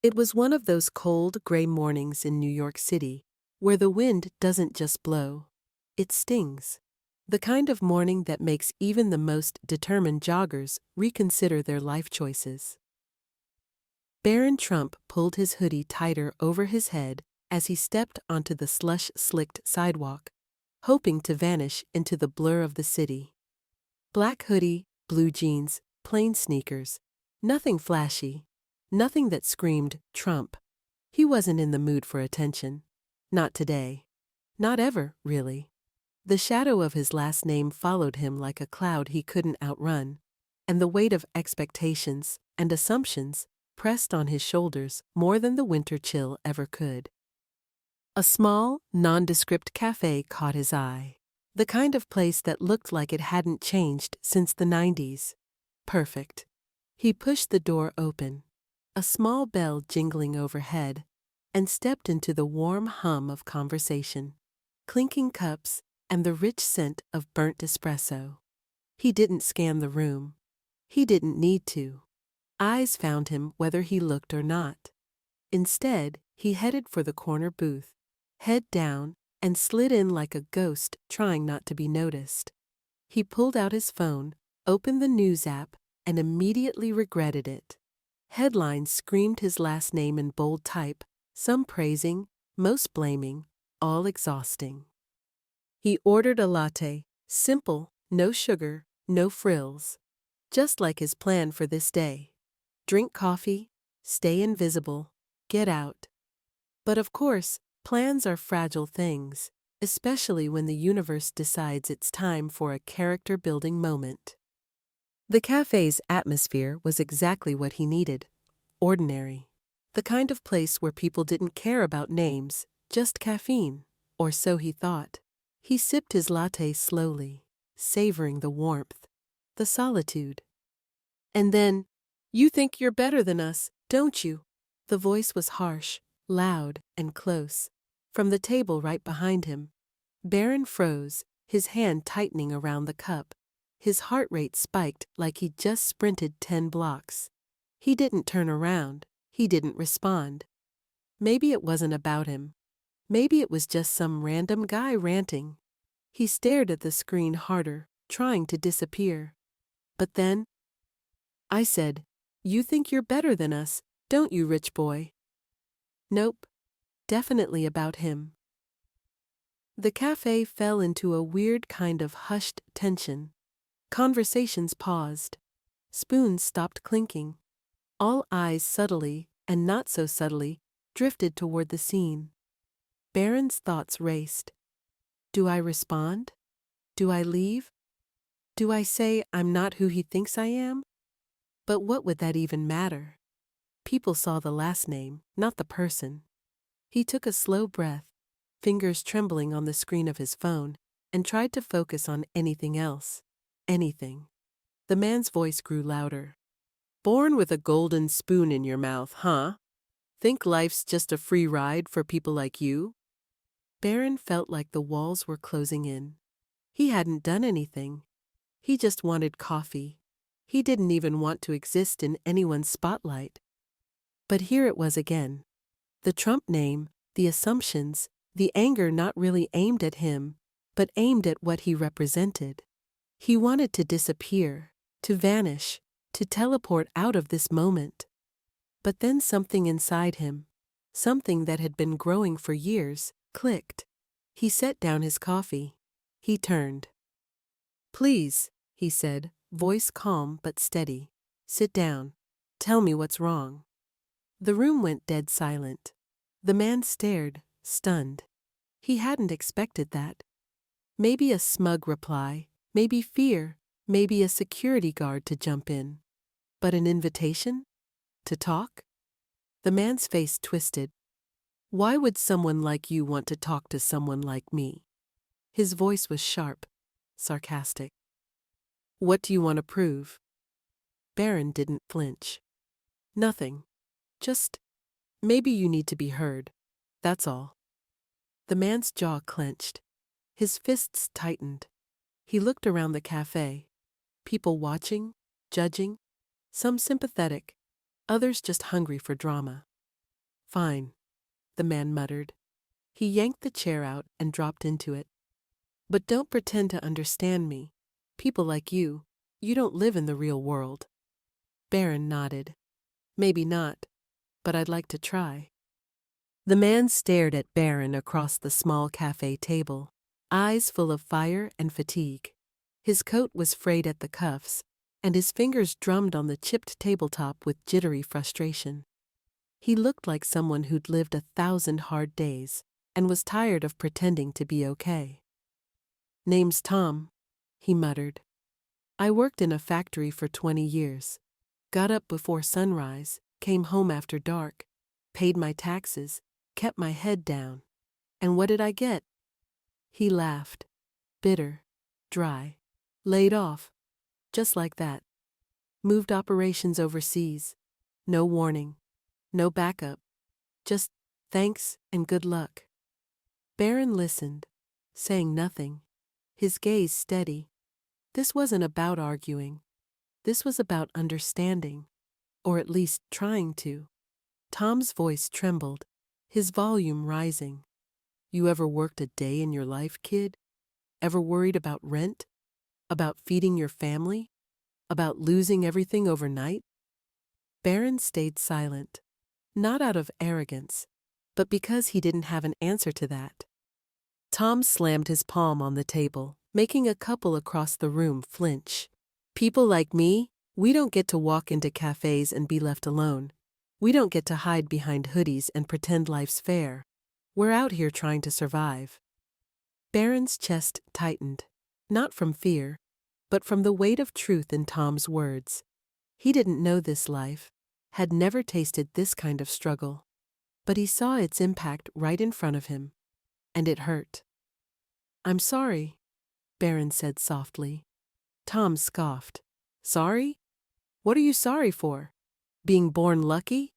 It was one of those cold, gray mornings in New York City, where the wind doesn't just blow, it stings. The kind of morning that makes even the most determined joggers reconsider their life choices. Barron Trump pulled his hoodie tighter over his head as he stepped onto the slush-slicked sidewalk, hoping to vanish into the blur of the city. Black hoodie, blue jeans, plain sneakers. Nothing flashy. Nothing that screamed Trump. He wasn't in the mood for attention. Not today. Not ever, really. The shadow of his last name followed him like a cloud he couldn't outrun, and the weight of expectations and assumptions pressed on his shoulders more than the winter chill ever could. A small, nondescript café caught his eye. The kind of place that looked like it hadn't changed since the 90s. Perfect. He pushed the door open, a small bell jingling overhead, and stepped into the warm hum of conversation, clinking cups, and the rich scent of burnt espresso. He didn't scan the room. He didn't need to. Eyes found him whether he looked or not. Instead, he headed for the corner booth, head down, and slid in like a ghost trying not to be noticed. He pulled out his phone, opened the news app, and immediately regretted it. Headlines screamed his last name in bold type, some praising, most blaming, all exhausting. He ordered a latte, simple, no sugar, no frills. Just like his plan for this day. Drink coffee, stay invisible, get out. But of course, plans are fragile things, especially when the universe decides it's time for a character-building moment. The cafe's atmosphere was exactly what he needed. Ordinary. The kind of place where people didn't care about names, just caffeine, or so he thought. He sipped his latte slowly, savoring the warmth, the solitude. And then, "You think you're better than us, don't you?" The voice was harsh, loud, and close. From the table right behind him, Barron froze, his hand tightening around the cup. His heart rate spiked like he'd just sprinted 10 blocks. He didn't turn around. He didn't respond. Maybe it wasn't about him. Maybe it was just some random guy ranting. He stared at the screen harder, trying to disappear. But then, I said, "You think you're better than us, don't you, rich boy?" Nope. Definitely about him. The cafe fell into a weird kind of hushed tension. Conversations paused. Spoons stopped clinking. All eyes subtly, and not so subtly, drifted toward the scene. Barron's thoughts raced. Do I respond? Do I leave? Do I say I'm not who he thinks I am? But what would that even matter? People saw the last name, not the person. He took a slow breath, fingers trembling on the screen of his phone, and tried to focus on anything else. Anything. The man's voice grew louder. "Born with a golden spoon in your mouth, huh? Think life's just a free ride for people like you?" Barron felt like the walls were closing in. He hadn't done anything. He just wanted coffee. He didn't even want to exist in anyone's spotlight. But here it was again. The Trump name, the assumptions, the anger not really aimed at him, but aimed at what he represented. He wanted to disappear, to vanish, to teleport out of this moment. But then something inside him, something that had been growing for years, clicked. He set down his coffee. He turned. "Please," he said, voice calm but steady. "Sit down. Tell me what's wrong." The room went dead silent. The man stared, stunned. He hadn't expected that. Maybe a smug reply, maybe fear, maybe a security guard to jump in. But an invitation? To talk? The man's face twisted. "Why would someone like you want to talk to someone like me?" His voice was sharp, sarcastic. "What do you want to prove?" Barron didn't flinch. "Nothing. Just, maybe you need to be heard. That's all." The man's jaw clenched. His fists tightened. He looked around the cafe. People watching, judging, some sympathetic, others just hungry for drama. Fine, the man muttered. He yanked the chair out and dropped into it. But don't pretend to understand me. People like you don't live in the real world. Barron nodded. Maybe not, but I'd like to try. The man stared at Barron across the small cafe table, eyes full of fire and fatigue. His coat was frayed at the cuffs, and his fingers drummed on the chipped tabletop with jittery frustration. He looked like someone who'd lived 1,000 hard days and was tired of pretending to be okay. Name's Tom, he muttered. I worked in a factory for 20 years. Got up before sunrise, came home after dark, paid my taxes, kept my head down. And what did I get? He laughed. Bitter, dry, laid off, just like that. Moved operations overseas. No warning, no backup, just thanks and good luck. Barron listened, saying nothing, his gaze steady. This wasn't about arguing. This was about understanding, or at least trying to. Tom's voice trembled, his volume rising. You ever worked a day in your life, kid? Ever worried about rent? About feeding your family? About losing everything overnight? Barron stayed silent, not out of arrogance, but because he didn't have an answer to that. Tom slammed his palm on the table, making a couple across the room flinch. People like me, we don't get to walk into cafes and be left alone. We don't get to hide behind hoodies and pretend life's fair. We're out here trying to survive. Barron's chest tightened, not from fear, but from the weight of truth in Tom's words. He didn't know this life, had never tasted this kind of struggle. But he saw its impact right in front of him, and it hurt. I'm sorry, Barron said softly. Tom scoffed. Sorry? What are you sorry for? Being born lucky?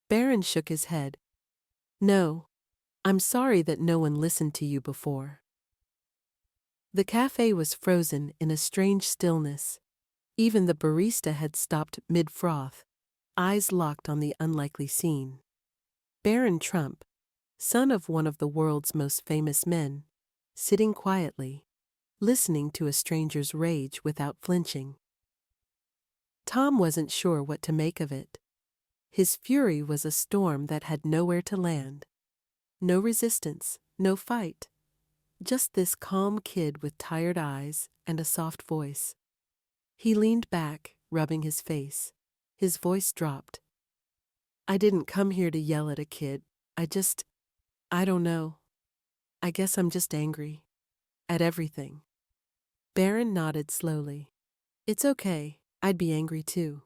Barron shook his head. No, I'm sorry that no one listened to you before. The cafe was frozen in a strange stillness. Even the barista had stopped mid-froth, eyes locked on the unlikely scene. Barron Trump, son of one of the world's most famous men, sitting quietly, listening to a stranger's rage without flinching. Tom wasn't sure what to make of it. His fury was a storm that had nowhere to land. No resistance, no fight. Just this calm kid with tired eyes and a soft voice. He leaned back, rubbing his face. His voice dropped. I didn't come here to yell at a kid. I don't know. I guess I'm just angry. At everything. Barron nodded slowly. It's okay. I'd be angry too.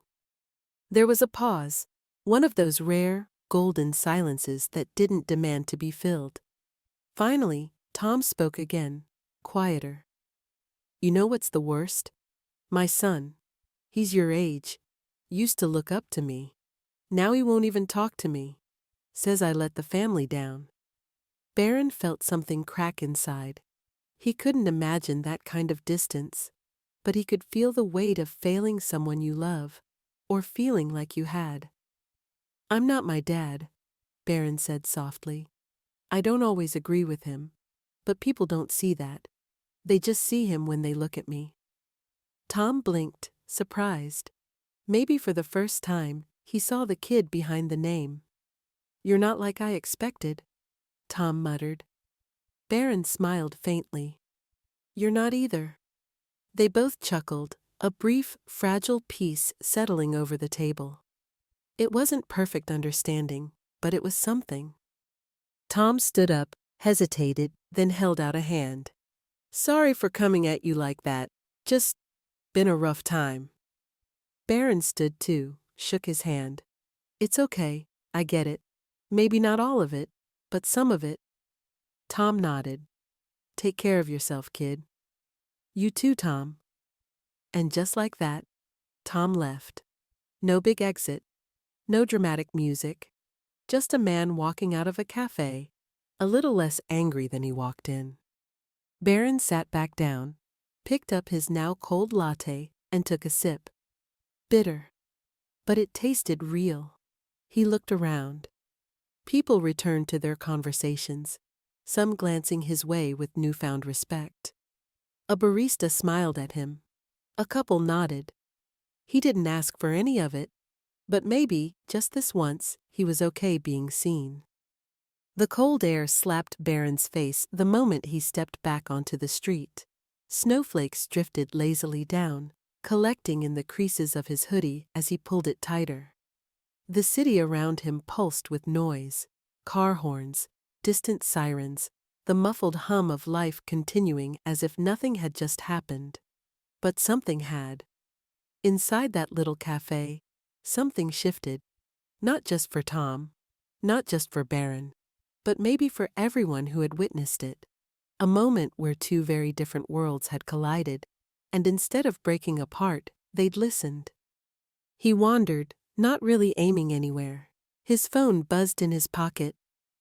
There was a pause, one of those rare, golden silences that didn't demand to be filled. Finally, Tom spoke again, quieter. You know what's the worst? My son. He's your age. Used to look up to me. Now he won't even talk to me. Says I let the family down. Barron felt something crack inside. He couldn't imagine that kind of distance, but he could feel the weight of failing someone you love, or feeling like you had. I'm not my dad, Barron said softly. I don't always agree with him, but people don't see that. They just see him when they look at me. Tom blinked, surprised. Maybe for the first time, he saw the kid behind the name. You're not like I expected, Tom muttered. Barron smiled faintly. You're not either. They both chuckled, a brief, fragile peace settling over the table. It wasn't perfect understanding, but it was something. Tom stood up, hesitated, then held out a hand. Sorry for coming at you like that. Just been a rough time. Barron stood too, shook his hand. It's okay, I get it. Maybe not all of it, but some of it. Tom nodded. Take care of yourself, kid. You too, Tom. And just like that, Tom left. No big exit, no dramatic music, just a man walking out of a cafe, a little less angry than he walked in. Barron sat back down, picked up his now cold latte, and took a sip. Bitter. But it tasted real. He looked around. People returned to their conversations, some glancing his way with newfound respect. A barista smiled at him. A couple nodded. He didn't ask for any of it, but maybe, just this once, he was okay being seen. The cold air slapped Barron's face the moment he stepped back onto the street. Snowflakes drifted lazily down, collecting in the creases of his hoodie as he pulled it tighter. The city around him pulsed with noise, car horns, distant sirens, the muffled hum of life continuing as if nothing had just happened. But something had. Inside that little café, something shifted. Not just for Tom, not just for Barron, but maybe for everyone who had witnessed it. A moment where two very different worlds had collided, and instead of breaking apart, they'd listened. He wandered, not really aiming anywhere. His phone buzzed in his pocket,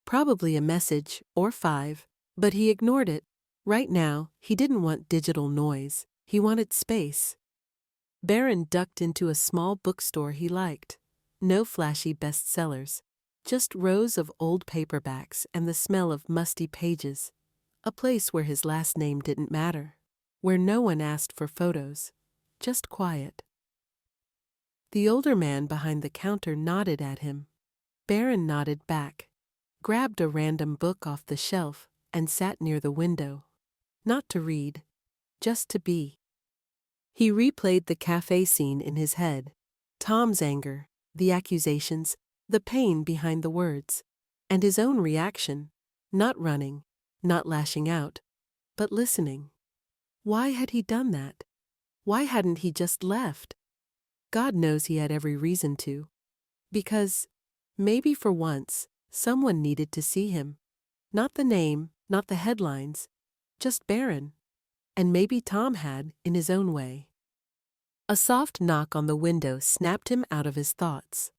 probably a message, or 5, but he ignored it. Right now, he didn't want digital noise, he wanted space. Barron ducked into a small bookstore he liked. No flashy bestsellers, just rows of old paperbacks and the smell of musty pages. A place where his last name didn't matter, where no one asked for photos, just quiet. The older man behind the counter nodded at him. Barron nodded back, grabbed a random book off the shelf, and sat near the window. Not to read, just to be. He replayed the cafe scene in his head. Tom's anger, the accusations, the pain behind the words, and his own reaction, not running, not lashing out, but listening. Why had he done that? Why hadn't he just left? God knows he had every reason to. Because, maybe for once, someone needed to see him. Not the name, not the headlines, just Barron. And maybe Tom had, in his own way. A soft knock on the window snapped him out of his thoughts.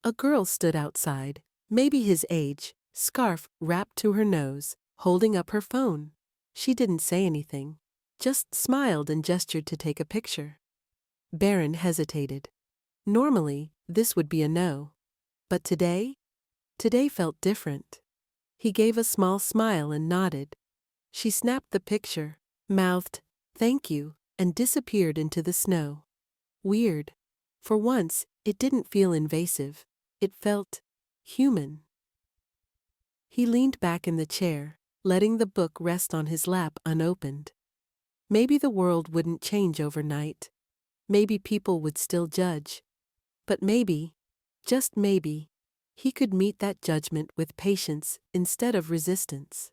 A girl stood outside, maybe his age, scarf wrapped to her nose, holding up her phone. She didn't say anything, just smiled and gestured to take a picture. Barron hesitated. Normally, this would be a no. But today felt different. He gave a small smile and nodded. She snapped the picture, mouthed, "Thank you," and disappeared into the snow. Weird. For once, it didn't feel invasive. It felt human. He leaned back in the chair, letting the book rest on his lap unopened. Maybe the world wouldn't change overnight. Maybe people would still judge. But maybe, just maybe, he could meet that judgment with patience instead of resistance.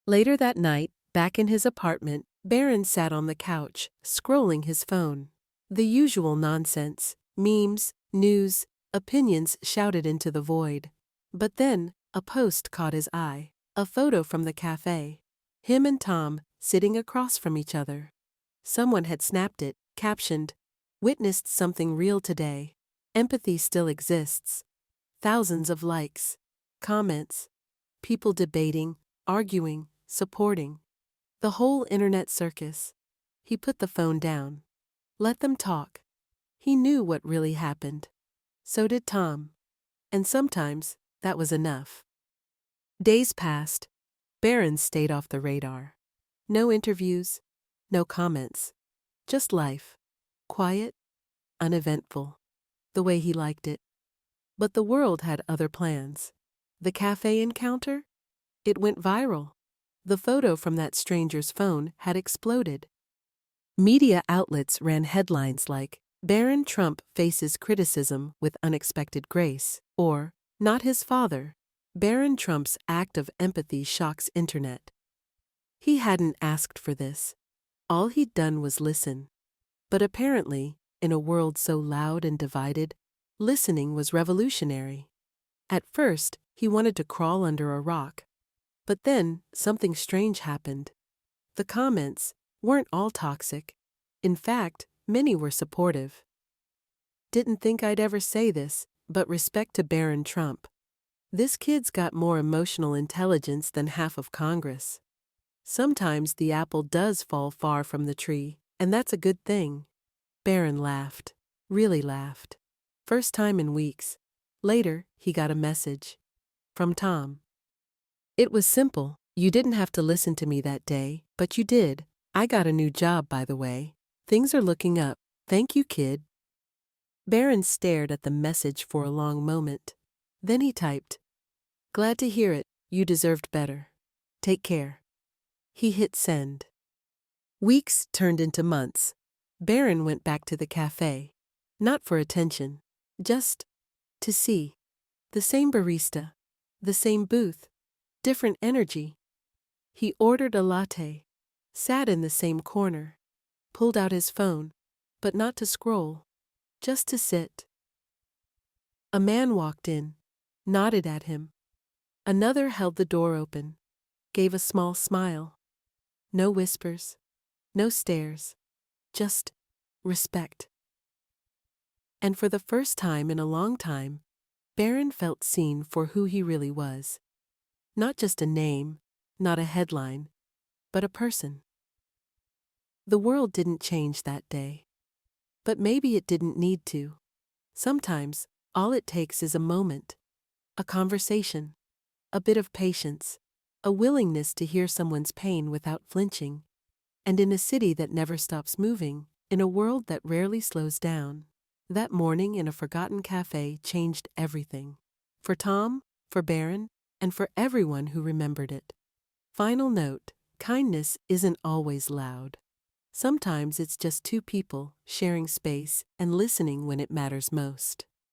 Later that night, back in his apartment, Barron sat on the couch, scrolling his phone. The usual nonsense, memes, news, opinions shouted into the void. But then, a post caught his eye, a photo from the cafe. Him and Tom, sitting across from each other. Someone had snapped it, captioned, "Witnessed something real today. Empathy still exists." Thousands of likes, comments, people debating, arguing, supporting. The whole internet circus. He put the phone down. Let them talk. He knew what really happened. So did Tom. And sometimes, that was enough. Days passed. Barron stayed off the radar. No interviews, no comments. Just life. Quiet, uneventful. The way he liked it. But the world had other plans. The cafe encounter? It went viral. The photo from that stranger's phone had exploded. Media outlets ran headlines like, "Barron Trump faces criticism with unexpected grace," or, "Not his father. Barron Trump's act of empathy shocks internet." He hadn't asked for this. All he'd done was listen. But apparently, in a world so loud and divided, listening was revolutionary. At first, he wanted to crawl under a rock. But then, something strange happened. The comments weren't all toxic. In fact, many were supportive. "Didn't think I'd ever say this, but respect to Barron Trump. This kid's got more emotional intelligence than half of Congress. Sometimes the apple does fall far from the tree, and that's a good thing." Barron laughed. Really laughed. First time in weeks. Later, he got a message. From Tom. It was simple. You didn't have to listen to me that day, but you did. I got a new job, by the way. Things are looking up. Thank you, kid. Barron stared at the message for a long moment. Then he typed, "Glad to hear it. You deserved better. Take care." He hit send. Weeks turned into months. Barron went back to the café. Not for attention. Just to see. The same barista. The same booth. Different energy. He ordered a latte. Sat in the same corner. Pulled out his phone. But not to scroll. Just to sit. A man walked in. Nodded at him. Another held the door open. Gave a small smile. No whispers. No stares. Just respect. And for the first time in a long time, Barron felt seen for who he really was. Not just a name, not a headline, but a person. The world didn't change that day. But maybe it didn't need to. Sometimes, all it takes is a moment, a conversation, a bit of patience, a willingness to hear someone's pain without flinching. And in a city that never stops moving, in a world that rarely slows down, that morning in a forgotten cafe changed everything. For Tom, for Barron, and for everyone who remembered it. Final note: kindness isn't always loud. Sometimes it's just two people sharing space and listening when it matters most.